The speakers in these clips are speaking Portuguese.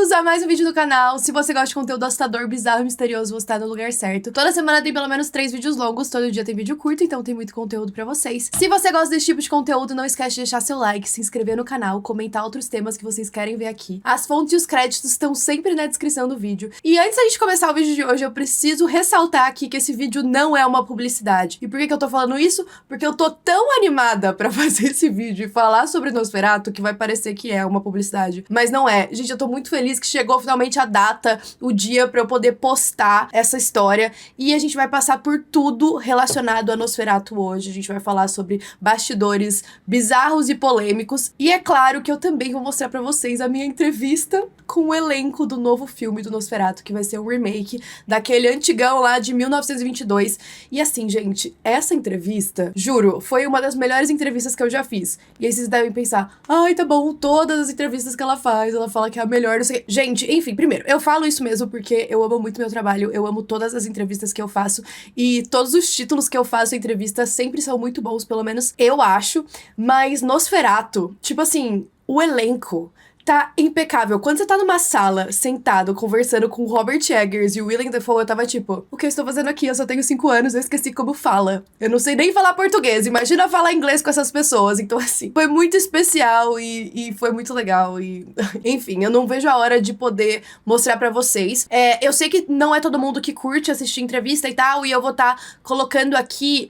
Bem-vindos a mais um vídeo do canal. Se você gosta de conteúdo assustador, bizarro e misterioso, você tá no lugar certo. Toda semana tem pelo menos 3 vídeos longos, todo dia tem vídeo curto, então tem muito conteúdo pra vocês. Se você gosta desse tipo de conteúdo, não esquece de deixar seu like, se inscrever no canal, comentar outros temas que vocês querem ver aqui. As fontes e os créditos estão sempre na descrição do vídeo. E antes da gente começar o vídeo de hoje, eu preciso ressaltar aqui que esse vídeo não é uma publicidade. E por que eu tô falando isso? Porque eu tô tão animada pra fazer esse vídeo e falar sobre Nosferatu que vai parecer que é uma publicidade. Mas não é. Gente, eu tô muito feliz que chegou finalmente a data, o dia pra eu poder postar essa história. E a gente vai passar por tudo relacionado a Nosferatu hoje. A gente vai falar sobre bastidores bizarros e polêmicos. E é claro que eu também vou mostrar pra vocês a minha entrevista com o elenco do novo filme do Nosferatu, que vai ser um remake daquele antigão lá de 1922. E assim, gente, essa entrevista, juro, foi uma das melhores entrevistas que eu já fiz. E aí vocês devem pensar, ai, tá bom, todas as entrevistas que ela faz, ela fala que é a melhor, não sei o quê. Gente, enfim, primeiro, eu falo isso mesmo porque eu amo muito meu trabalho, eu amo todas as entrevistas que eu faço e todos os títulos que eu faço em entrevista sempre são muito bons, pelo menos eu acho. Mas Nosferatu, tipo assim, o elenco tá impecável. Quando você tá numa sala, sentado, conversando com o Robert Eggers e o Willem Dafoe, eu tava tipo, o que eu estou fazendo aqui? Eu só tenho 5 anos, eu esqueci como fala. Eu não sei nem falar português, imagina falar inglês com essas pessoas. Então, assim, foi muito especial e foi muito legal. E, enfim, eu não vejo a hora de poder mostrar pra vocês. Eu sei que não é todo mundo que curte assistir entrevista e tal, e eu vou tá colocando aqui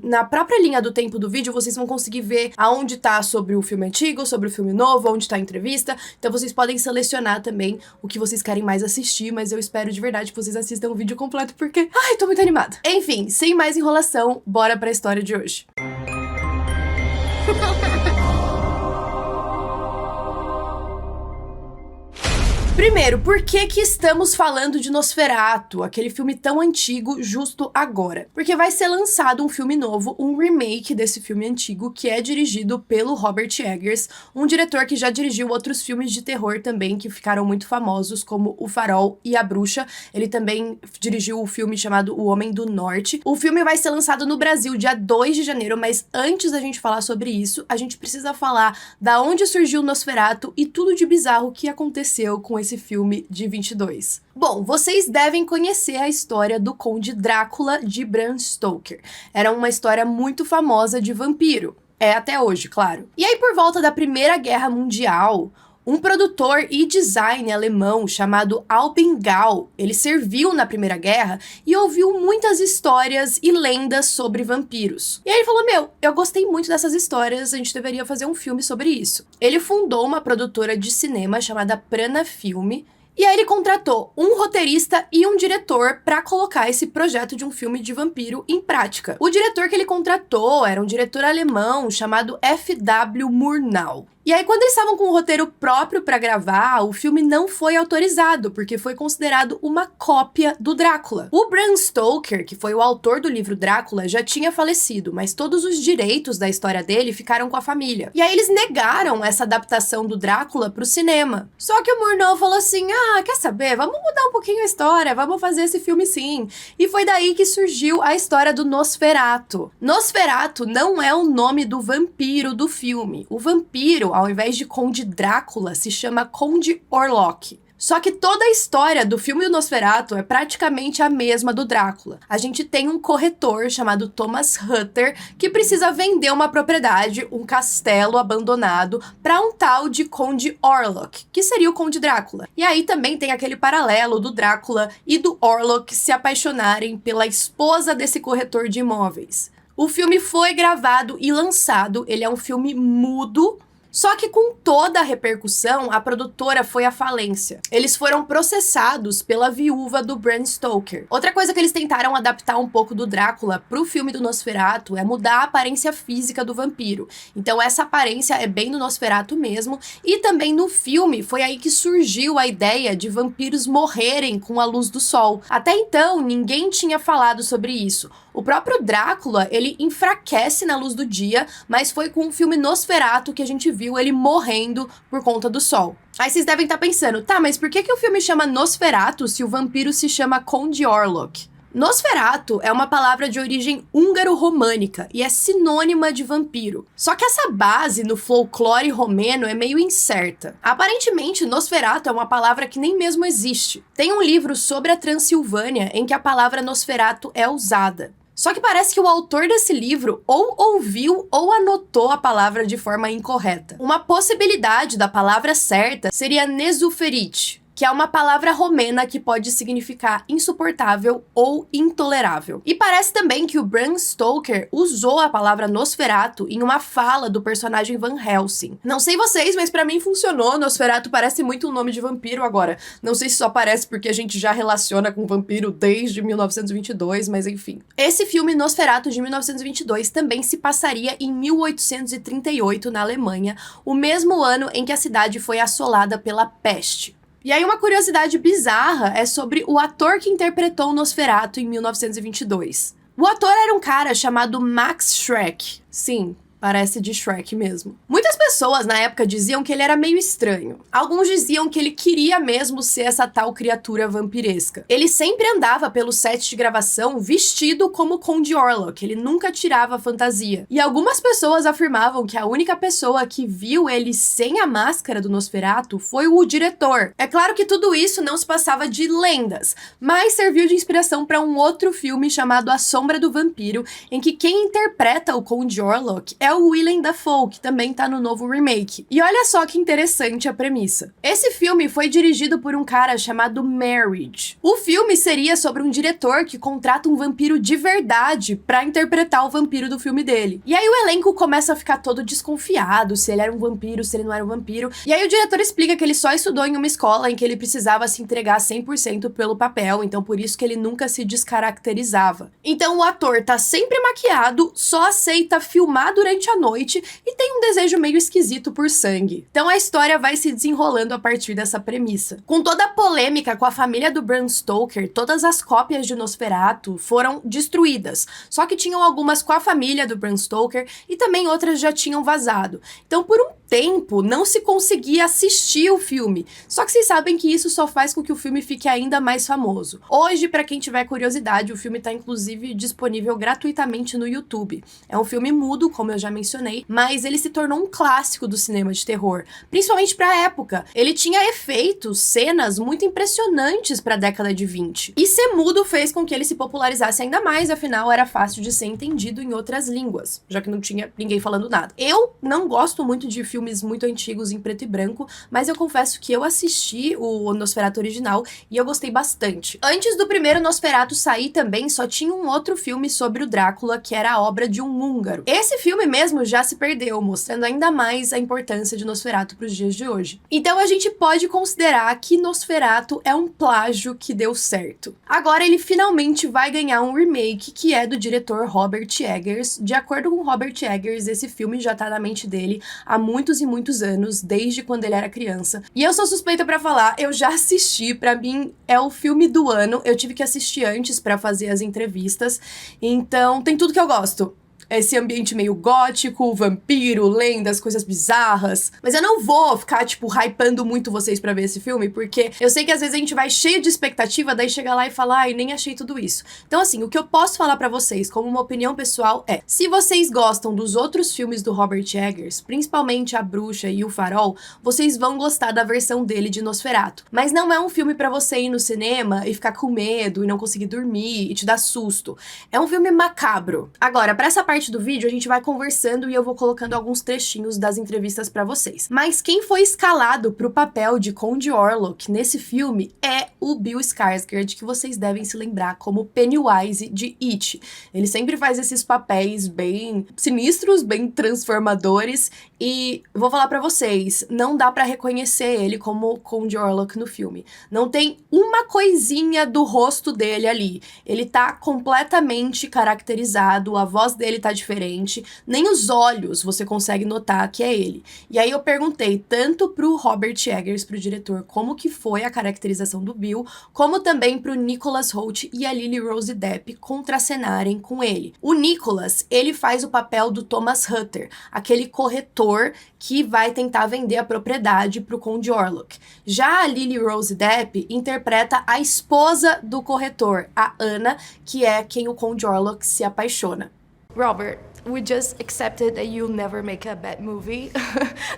na própria linha do tempo do vídeo, vocês vão conseguir ver aonde tá sobre o filme antigo, sobre o filme novo, onde tá a entrevista. Então vocês podem selecionar também o que vocês querem mais assistir, mas eu espero de verdade que vocês assistam o vídeo completo porque, ai, tô muito animada. Enfim, sem mais enrolação, bora pra história de hoje. Primeiro, por que estamos falando de Nosferatu, aquele filme tão antigo, justo agora? Porque vai ser lançado um filme novo, um remake desse filme antigo, que é dirigido pelo Robert Eggers, um diretor que já dirigiu outros filmes de terror também, que ficaram muito famosos, como O Farol e A Bruxa. Ele também dirigiu o filme chamado O Homem do Norte. O filme vai ser lançado no Brasil dia 2 de janeiro, mas antes da gente falar sobre isso, a gente precisa falar da onde surgiu Nosferatu e tudo de bizarro que aconteceu com esse filme de 22. Bom, vocês devem conhecer a história do Conde Drácula de Bram Stoker. Era uma história muito famosa de vampiro. É até hoje, claro. E aí, por volta da Primeira Guerra Mundial, um produtor e designer alemão chamado Albin Gall, ele serviu na Primeira Guerra e ouviu muitas histórias e lendas sobre vampiros. E aí ele falou, eu gostei muito dessas histórias, a gente deveria fazer um filme sobre isso. Ele fundou uma produtora de cinema chamada Prana Filme, e aí ele contratou um roteirista e um diretor pra colocar esse projeto de um filme de vampiro em prática. O diretor que ele contratou era um diretor alemão chamado F.W. Murnau. E aí, quando eles estavam com um roteiro próprio pra gravar, o filme não foi autorizado, porque foi considerado uma cópia do Drácula. O Bram Stoker, que foi o autor do livro Drácula, já tinha falecido, mas todos os direitos da história dele ficaram com a família. E aí eles negaram essa adaptação do Drácula pro cinema. Só que o Murnau falou assim, quer saber? Vamos mudar um pouquinho a história, vamos fazer esse filme sim. E foi daí que surgiu a história do Nosferatu. Nosferatu não é o nome do vampiro do filme. O vampiro, ao invés de Conde Drácula, se chama Conde Orlok. Só que toda a história do filme do Nosferatu é praticamente a mesma do Drácula. A gente tem um corretor chamado Thomas Hutter que precisa vender uma propriedade, um castelo abandonado, para um tal de Conde Orlok, que seria o Conde Drácula. E aí também tem aquele paralelo do Drácula e do Orlok se apaixonarem pela esposa desse corretor de imóveis. O filme foi gravado e lançado, ele é um filme mudo. Só que com toda a repercussão, a produtora foi à falência. Eles foram processados pela viúva do Bram Stoker. Outra coisa que eles tentaram adaptar um pouco do Drácula pro filme do Nosferatu é mudar a aparência física do vampiro. Então essa aparência é bem do Nosferatu mesmo. E também no filme foi aí que surgiu a ideia de vampiros morrerem com a luz do sol. Até então, ninguém tinha falado sobre isso. O próprio Drácula, ele enfraquece na luz do dia, mas foi com o filme Nosferatu que a gente viu ele morrendo por conta do sol. Aí vocês devem estar pensando, tá, mas por que o filme chama Nosferatu se o vampiro se chama Conde Orlok? Nosferatu é uma palavra de origem húngaro-românica e é sinônima de vampiro. Só que essa base no folclore romeno é meio incerta. Aparentemente, Nosferatu é uma palavra que nem mesmo existe. Tem um livro sobre a Transilvânia em que a palavra Nosferatu é usada. Só que parece que o autor desse livro ou ouviu ou anotou a palavra de forma incorreta. Uma possibilidade da palavra certa seria Nesuferite, que é uma palavra romena que pode significar insuportável ou intolerável. E parece também que o Bram Stoker usou a palavra Nosferatu em uma fala do personagem Van Helsing. Não sei vocês, mas pra mim funcionou. Nosferatu parece muito um nome de vampiro agora. Não sei se só parece porque a gente já relaciona com vampiro desde 1922, mas enfim. Esse filme Nosferatu de 1922 também se passaria em 1838 na Alemanha, o mesmo ano em que a cidade foi assolada pela peste. E aí uma curiosidade bizarra é sobre o ator que interpretou Nosferatu em 1922. O ator era um cara chamado Max Schreck. Sim, parece de Shrek mesmo. Muitas pessoas na época diziam que ele era meio estranho. Alguns diziam que ele queria mesmo ser essa tal criatura vampiresca. Ele sempre andava pelo set de gravação vestido como Conde Orlok, ele nunca tirava a fantasia. E algumas pessoas afirmavam que a única pessoa que viu ele sem a máscara do Nosferatu foi o diretor. É claro que tudo isso não se passava de lendas, mas serviu de inspiração para um outro filme chamado A Sombra do Vampiro, em que quem interpreta o Conde Orlok é o Willem Dafoe, que também tá no novo remake. E olha só que interessante a premissa. Esse filme foi dirigido por um cara chamado Marriage. O filme seria sobre um diretor que contrata um vampiro de verdade pra interpretar o vampiro do filme dele. E aí o elenco começa a ficar todo desconfiado se ele era um vampiro, se ele não era um vampiro. E aí o diretor explica que ele só estudou em uma escola em que ele precisava se entregar 100% pelo papel, então por isso que ele nunca se descaracterizava. Então o ator tá sempre maquiado, só aceita filmar durante a noite e tem um desejo meio esquisito por sangue. Então a história vai se desenrolando a partir dessa premissa. Com toda a polêmica com a família do Bram Stoker, todas as cópias de Nosferatu foram destruídas. Só que tinham algumas com a família do Bram Stoker e também outras já tinham vazado. Então por um tempo não se conseguia assistir o filme. Só que vocês sabem que isso só faz com que o filme fique ainda mais famoso. Hoje, pra quem tiver curiosidade, o filme tá inclusive disponível gratuitamente no YouTube. É um filme mudo, como eu já mencionei, mas ele se tornou um clássico do cinema de terror, principalmente pra época. Ele tinha efeitos, cenas muito impressionantes pra década de 20. E ser mudo fez com que ele se popularizasse ainda mais, afinal era fácil de ser entendido em outras línguas, já que não tinha ninguém falando nada. Eu não gosto muito de filmes muito antigos em preto e branco, mas eu confesso que eu assisti o Nosferatu original e eu gostei bastante. Antes do primeiro Nosferatu sair também, só tinha um outro filme sobre o Drácula, que era a obra de um húngaro. Esse filme mesmo já se perdeu, mostrando ainda mais a importância de Nosferatu para os dias de hoje. Então a gente pode considerar que Nosferatu é um plágio que deu certo. Agora ele finalmente vai ganhar um remake, que é do diretor Robert Eggers. De acordo com Robert Eggers, esse filme já tá na mente dele há muitos e muitos anos, desde quando ele era criança. E eu sou suspeita pra falar, eu já assisti, pra mim é o filme do ano, eu tive que assistir antes pra fazer as entrevistas, então tem tudo que eu gosto. Esse ambiente meio gótico, vampiro, lendas, coisas bizarras. Mas eu não vou ficar, tipo, hypando muito vocês pra ver esse filme, porque eu sei que às vezes a gente vai cheio de expectativa, daí chega lá e fala, ai, nem achei tudo isso. Então, assim, o que eu posso falar pra vocês, como uma opinião pessoal, é: se vocês gostam dos outros filmes do Robert Eggers, principalmente A Bruxa e O Farol, vocês vão gostar da versão dele de Nosferatu. Mas não é um filme pra você ir no cinema e ficar com medo e não conseguir dormir e te dar susto. É um filme macabro. Agora, pra essa parte do vídeo, a gente vai conversando e eu vou colocando alguns trechinhos das entrevistas pra vocês. Mas quem foi escalado pro papel de Conde Orlok nesse filme é o Bill Skarsgård, que vocês devem se lembrar como Pennywise de It. Ele sempre faz esses papéis bem sinistros, bem transformadores, e vou falar pra vocês, não dá pra reconhecer ele como Conde Orlok no filme. Não tem uma coisinha do rosto dele ali. Ele tá completamente caracterizado, a voz dele tá diferente, nem os olhos você consegue notar que é ele. E aí eu perguntei tanto pro Robert Eggers, pro diretor, como que foi a caracterização do Bill, Cavill, como também para o Nicholas Hoult e a Lily Rose Depp contracenarem com ele. O Nicholas, ele faz o papel do Thomas Hutter, aquele corretor que vai tentar vender a propriedade para o Conde Orlok. Já a Lily Rose Depp interpreta a esposa do corretor, a Anna, que é quem o Conde Orlok se apaixona. Robert, we just accepted that you'll never make a bad movie.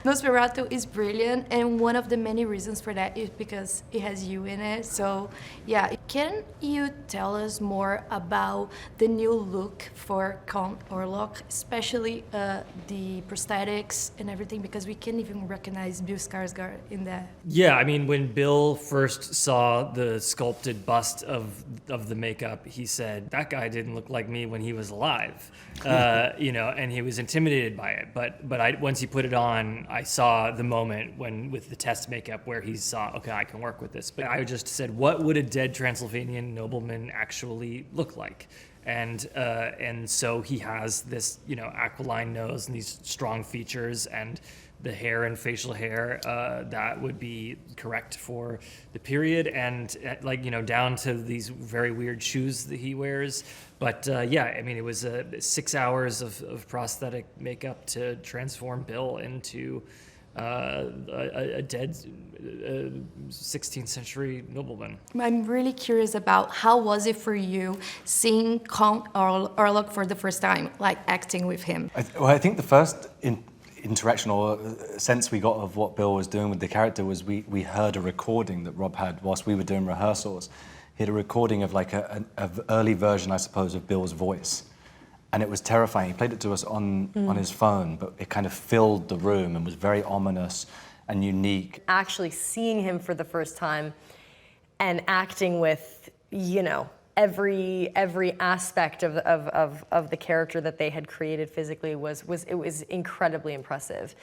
Nosferatu is brilliant, and one of the many reasons for that is because it has you in it. So, yeah, can you tell us more about the new look for Count Orlok, especially the prosthetics and everything, because we can't even recognize Bill Skarsgård in that. Yeah, I mean, when Bill first saw the sculpted bust of the makeup, he said, that guy didn't look like me when he was alive. And he was intimidated by it. But once he put it on, I saw the moment when with the test makeup where he saw, okay, I can work with this. But I just said, what would a dead Transylvanian nobleman actually look like? And so he has this, aquiline nose and these strong features and the hair and facial hair that would be correct for the period, and down to these very weird shoes that he wears. But it was 6 hours of prosthetic makeup to transform Bill into a dead 16th century nobleman. I'm really curious about how was it for you seeing Count Orlok for the first time, like acting with him? I think the first interaction or sense we got of what Bill was doing with the character was we heard a recording that Rob had whilst we were doing rehearsals. He had a recording of like an early version, I suppose, of Bill's voice. And it was terrifying. He played it to us on his phone, but it kind of filled the room and was very ominous and unique. Actually seeing him for the first time and acting with, every aspect of the character that they had created physically was incredibly impressive.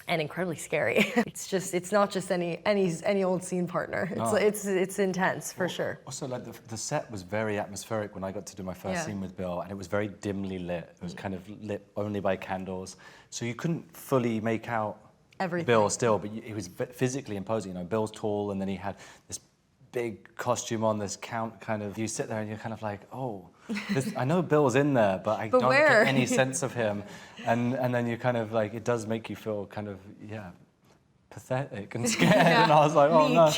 And incredibly scary. It's not just any old scene partner. It's intense for sure. Also, like the set was very atmospheric when I got to do my first scene with Bill, and it was very dimly lit. It was kind of lit only by candles, so you couldn't fully make out everything. Bill still, but he was physically imposing. Bill's tall, and then he had this big costume on, this count kind of. You sit there and you're kind of like, oh. I know Bill's in there, but I don't get any sense of him. And then you kind of like, it does make you feel kind of, pathetic and scared. And I was like, oh no.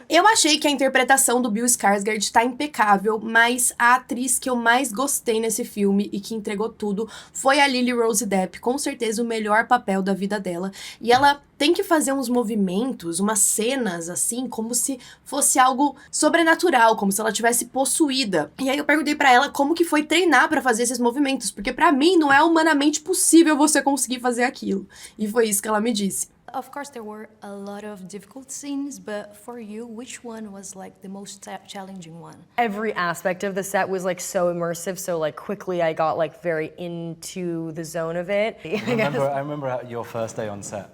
Eu achei que a interpretação do Bill Skarsgård está impecável, mas a atriz que eu mais gostei nesse filme e que entregou tudo foi a Lily Rose Depp, com certeza o melhor papel da vida dela. E ela tem que fazer uns movimentos, umas cenas assim, como se fosse algo sobrenatural, como se ela tivesse possuída. E aí eu perguntei pra ela como que foi treinar pra fazer esses movimentos, porque pra mim não é humanamente possível você conseguir fazer aquilo. E foi isso que ela me disse. Of course, there were a lot of difficult scenes, but for you, which one was like the most challenging one? Every aspect of the set was like so immersive, so like quickly I got like very into the zone of it. I remember your first day on set.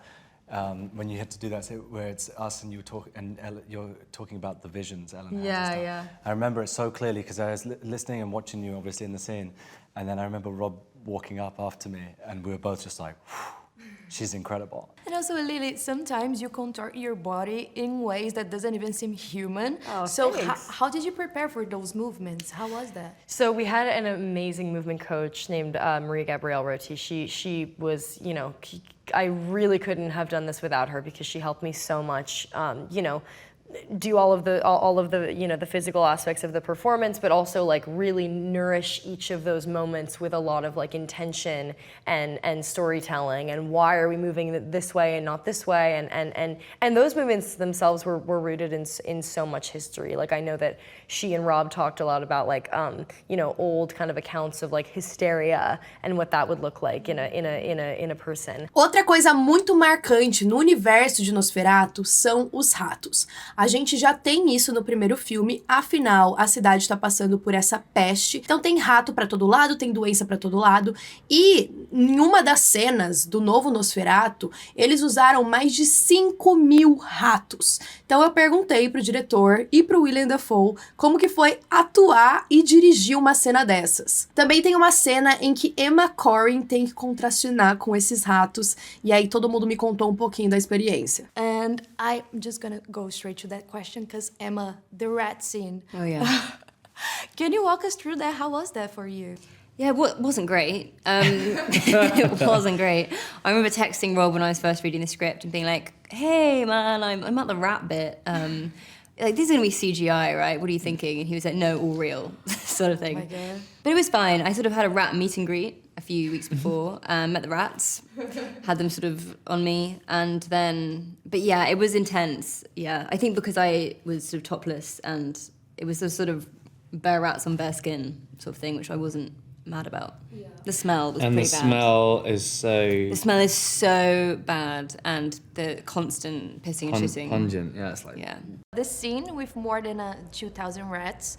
When you had to do that, where it's us and you're talking about the visions Ellen has and stuff. Yeah. I remember it so clearly because I was listening and watching you, obviously, in the scene, and then I remember Rob walking up after me, and we were both just like, she's incredible. And also, Lily, sometimes you contort your body in ways that doesn't even seem human. Oh, so thanks. How did you prepare for those movements? How was that? So we had an amazing movement coach named Maria Gabrielle Roti. She was, I really couldn't have done this without her because she helped me so much, do all of the the physical aspects of the performance, but also like really nourish each of those moments with a lot of like intention and storytelling, and why are we moving this way and not this way, and those movements themselves were rooted in so much history. Like I know that she and Rob talked a lot about like old kind of accounts of like hysteria and what that would look like in a person. Outra coisa muito marcante no universo de Nosferatu são os ratos. A gente já tem isso no primeiro filme, afinal, a cidade está passando por essa peste. Então tem rato pra todo lado, tem doença pra todo lado. E em uma das cenas do novo Nosferatu, eles usaram mais de 5.000 ratos. Então eu perguntei pro diretor e pro Willem Dafoe como que foi atuar e dirigir uma cena dessas. Também tem uma cena em que Emma Corrin tem que contracenar com esses ratos. E aí todo mundo me contou um pouquinho da experiência. And I'm just gonna go straight to that question because Emma, the rat scene. Oh, yeah. Can you walk us through that? How was that for you? Yeah, it wasn't great. It wasn't great. I remember texting Rob when I was first reading the script and being like, hey, man, I'm at the rat bit. Like, this is going to be CGI, right? What are you thinking? And he was like, no, all real, sort of thing. Oh my God. But it was fine. I sort of had a rat meet and greet a few weeks before, met the rats, had them sort of on me, and then, but yeah, it was intense. Yeah, I think because I was sort of topless and it was a sort of bare rats on bare skin sort of thing, which I wasn't mad about. Yeah. The smell was And pretty the bad. smell is so The smell is so bad, and the constant pissing and shitting. pungent. Yeah, it's like Yeah. The scene with more than 2,000 rats,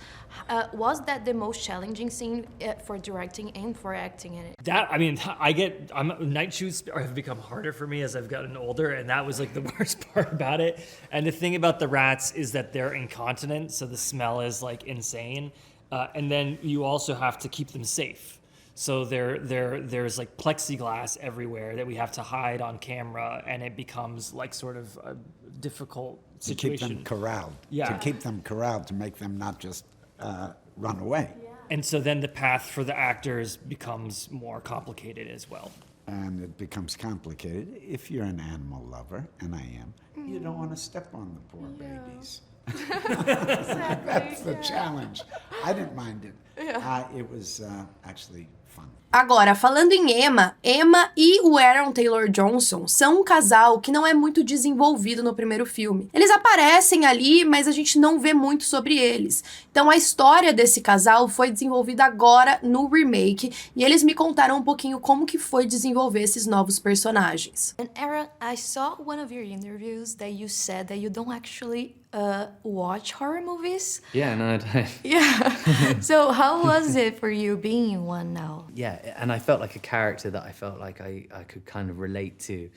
was that the most challenging scene for directing and for acting in it? That, I mean, night shoots have become harder for me as I've gotten older, and that was like the worst part about it. And the thing about the rats is that they're incontinent, so the smell is like insane. And then you also have to keep them safe. So there's like plexiglass everywhere that we have to hide on camera, and it becomes like sort of a difficult To keep situation. them corralled. Yeah. To keep them corralled, to make them not just run away. And so then the path for the actors becomes more complicated as well. And it becomes complicated. If you're an animal lover, and I am, you don't want to step on the poor babies. That's the challenge. I didn't mind it. It was actually fun. Agora, falando em Emma e o Aaron Taylor-Johnson são um casal que não é muito desenvolvido no primeiro filme. Eles aparecem ali, mas a gente não vê muito sobre eles. Então a história desse casal foi desenvolvida agora no remake, e eles me contaram um pouquinho como que foi desenvolver esses novos personagens. And Aaron, I saw one of your interviews that you said that you don't actually watch horror movies. yeah, no, I don't. Yeah. So how was it for you being in one now? Yeah, and I felt like a character that I felt like I could kind of relate to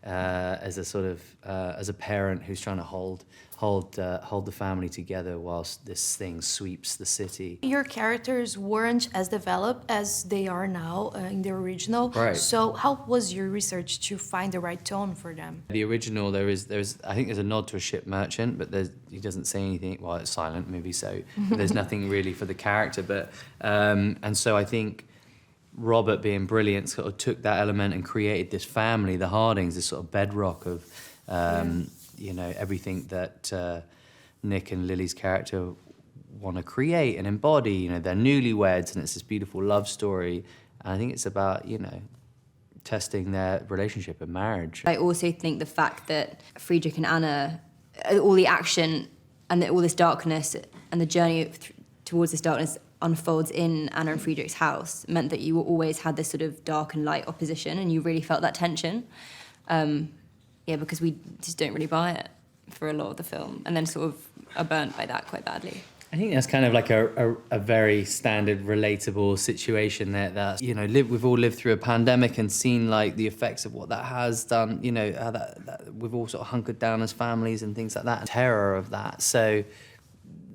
as a sort of as a parent who's trying to hold the family together whilst this thing sweeps the city. Your characters weren't as developed as they are now in the original. Right. So how was your research to find the right tone for them? The original, there's I think there's a nod to a ship merchant, but he doesn't say anything. Well, it's silent, maybe so. But there's nothing really for the character. But and so I think Robert, being brilliant, sort of took that element and created this family, the Hardings, this sort of bedrock of you know, everything that Nick and Lily's character want to create and embody. You know, they're newlyweds, and it's this beautiful love story. And I think it's about, you know, testing their relationship and marriage. I also think the fact that Friedrich and Anna, all the action and all this darkness and the journey towards this darkness unfolds in Anna and Friedrich's house meant that you always had this sort of dark and light opposition, and you really felt that tension. Yeah, because we just don't really buy it for a lot of the film, and then sort of are burnt by that quite badly. I think that's kind of like a very standard, relatable situation that you know, we've all lived through a pandemic and seen like the effects of what that has done. You know, how that we've all sort of hunkered down as families and things like that, and terror of that. So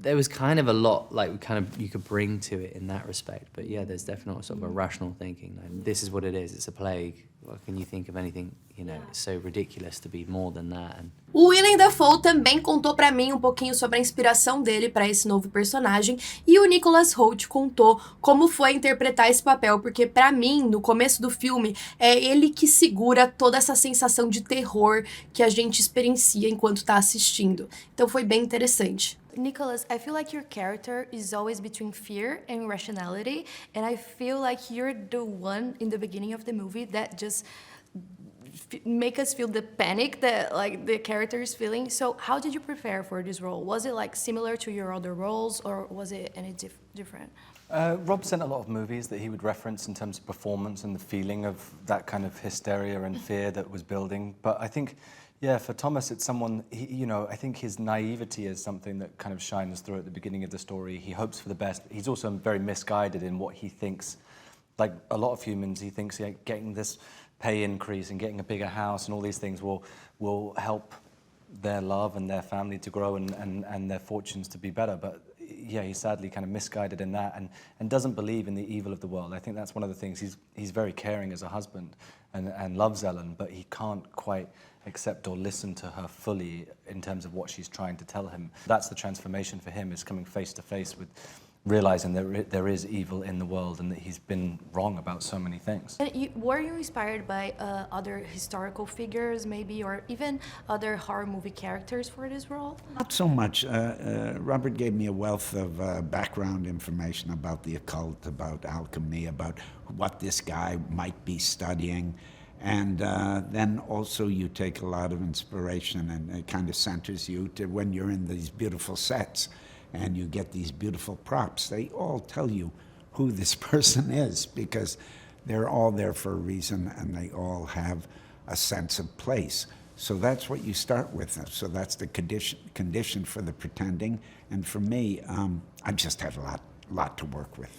there was kind of a lot like you could bring to it in that respect. But yeah, there's definitely sort of a rational thinking. Like, this is what it is. It's a plague. What can you think of anything, you know, so ridiculous to be more than that? And O Willem Dafoe também contou pra mim um pouquinho sobre a inspiração dele para esse novo personagem, e o Nicholas Hoult contou como foi interpretar esse papel, porque pra mim, no começo do filme, é ele que segura toda essa sensação de terror que a gente experiencia enquanto tá assistindo. Então foi bem interessante. Nicholas, I feel like your character is always between fear and rationality, and I feel like you're the one in the beginning of the movie that just make us feel the panic that like the character is feeling. So how did you prepare for this role? Was it like similar to your other roles, or was it any different? Rob sent a lot of movies that he would reference in terms of performance and the feeling of that kind of hysteria and fear that was building. But I think, yeah, for Thomas, it's someone, you know, I think his naivety is something that kind of shines through at the beginning of the story. He hopes for the best. He's also very misguided in what he thinks. Like a lot of humans, he thinks getting this pay increase and getting a bigger house and all these things will help their love and their family to grow and their fortunes to be better. But he's sadly kind of misguided in that and doesn't believe in the evil of the world. I think that's one of the things. He's very caring as a husband and loves Ellen, but he can't quite accept or listen to her fully in terms of what she's trying to tell him. That's the transformation for him, is coming face to face with realizing there is evil in the world and that he's been wrong about so many things. And were you inspired by other historical figures, maybe, or even other horror movie characters for this role? Not so much. Robert gave me a wealth of background information about the occult, about alchemy, about what this guy might be studying. And then also you take a lot of inspiration, and it kind of centers you to when you're in these beautiful sets and you get these beautiful props. They all tell you who this person is, because they're all there for a reason and they all have a sense of place. So that's what you start with. So that's the condition for the pretending. And for me, I just had a lot to work with.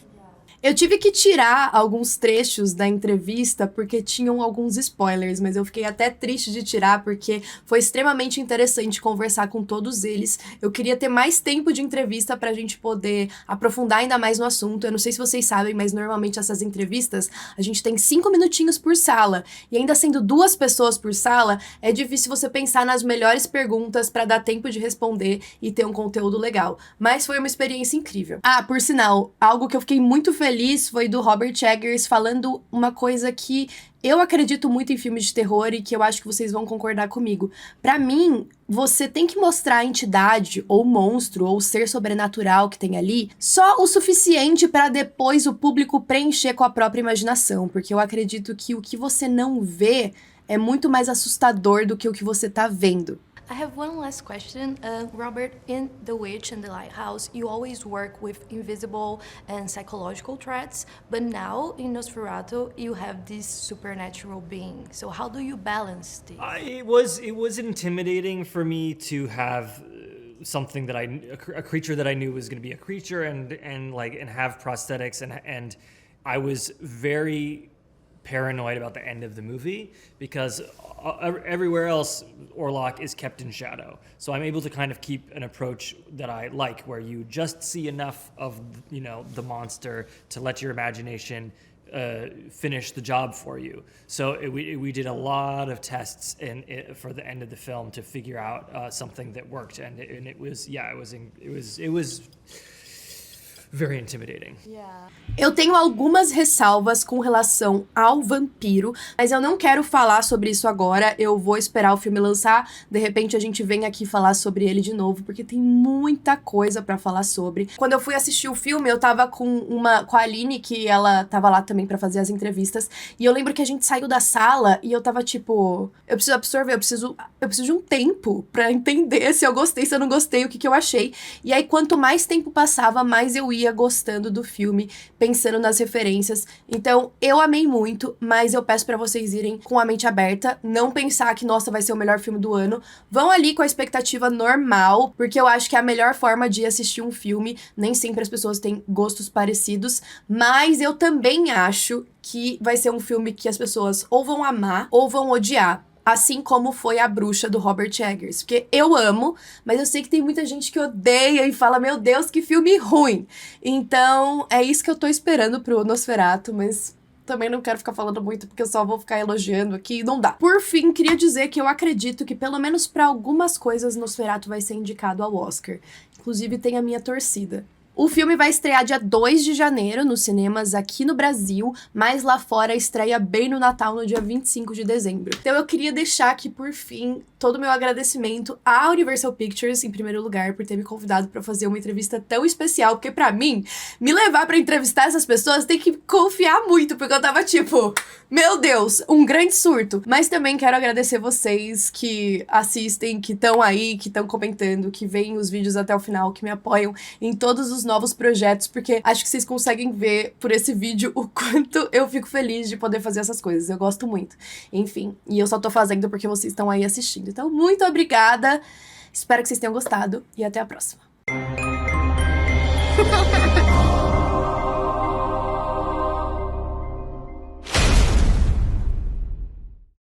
Eu tive que tirar alguns trechos da entrevista porque tinham alguns spoilers, mas eu fiquei até triste de tirar porque foi extremamente interessante conversar com todos eles. Eu queria ter mais tempo de entrevista pra gente poder aprofundar ainda mais no assunto. Eu não sei se vocês sabem, mas normalmente essas entrevistas a gente tem 5 minutinhos por sala. E ainda sendo 2 pessoas por sala, é difícil você pensar nas melhores perguntas pra dar tempo de responder e ter um conteúdo legal. Mas foi uma experiência incrível. Ah, por sinal, algo que eu fiquei muito feliz foi do Robert Eggers falando uma coisa que eu acredito muito em filmes de terror e que eu acho que vocês vão concordar comigo. Pra mim, você tem que mostrar a entidade, ou monstro, ou ser sobrenatural que tem ali, só o suficiente pra depois o público preencher com a própria imaginação, porque eu acredito que o que você não vê é muito mais assustador do que o que você tá vendo. I have one last question. Robert, in The Witch and the Lighthouse, you always work with invisible and psychological threats, but now in Nosferatu, you have this supernatural being. So how do you balance this? It was intimidating for me to have something that a creature that I knew was going to be a creature and have prosthetics and I was very paranoid about the end of the movie because everywhere else Orlok is kept in shadow. So I'm able to kind of keep an approach that I like, where you just see enough of, you know, the monster to let your imagination finish the job for you. So we did a lot of tests for the end of the film to figure out something that worked, and it was very intimidating. Yeah. Eu tenho algumas ressalvas com relação ao vampiro, mas eu não quero falar sobre isso agora. Eu vou esperar o filme lançar. De repente a gente vem aqui falar sobre ele de novo, porque tem muita coisa pra falar sobre. Quando eu fui assistir o filme, eu tava com a Aline, que ela tava lá também pra fazer as entrevistas, e eu lembro que a gente saiu da sala e eu tava tipo, eu preciso absorver, eu preciso de um tempo pra entender se eu gostei, se eu não gostei, o que eu achei. E aí quanto mais tempo passava, mais eu ia gostando do filme, pensando nas referências. Então, eu amei muito, mas eu peço pra vocês irem com a mente aberta, não pensar que, nossa, vai ser o melhor filme do ano. Vão ali com a expectativa normal, porque eu acho que é a melhor forma de assistir um filme. Nem sempre as pessoas têm gostos parecidos, mas eu também acho que vai ser um filme que as pessoas ou vão amar ou vão odiar. Assim como foi A Bruxa, do Robert Eggers. Porque eu amo, mas eu sei que tem muita gente que odeia e fala, meu Deus, que filme ruim. Então, é isso que eu tô esperando pro Nosferatu, mas também não quero ficar falando muito, porque eu só vou ficar elogiando aqui e não dá. Por fim, queria dizer que eu acredito que, pelo menos pra algumas coisas, Nosferatu vai ser indicado ao Oscar. Inclusive, tem a minha torcida. O filme vai estrear dia 2 de janeiro nos cinemas aqui no Brasil, mas lá fora estreia bem no Natal, no dia 25 de dezembro. Então eu queria deixar aqui, por fim, todo o meu agradecimento à Universal Pictures, em primeiro lugar, por ter me convidado para fazer uma entrevista tão especial, porque pra mim, me levar para entrevistar essas pessoas tem que confiar muito, porque eu tava tipo, meu Deus, um grande surto. Mas também quero agradecer vocês que assistem, que estão aí, que estão comentando, que veem os vídeos até o final, que me apoiam em todos os novos projetos, porque acho que vocês conseguem ver por esse vídeo o quanto eu fico feliz de poder fazer essas coisas. Eu gosto muito. Enfim, e eu só tô fazendo porque vocês estão aí assistindo. Então, muito obrigada. Espero que vocês tenham gostado e até a próxima.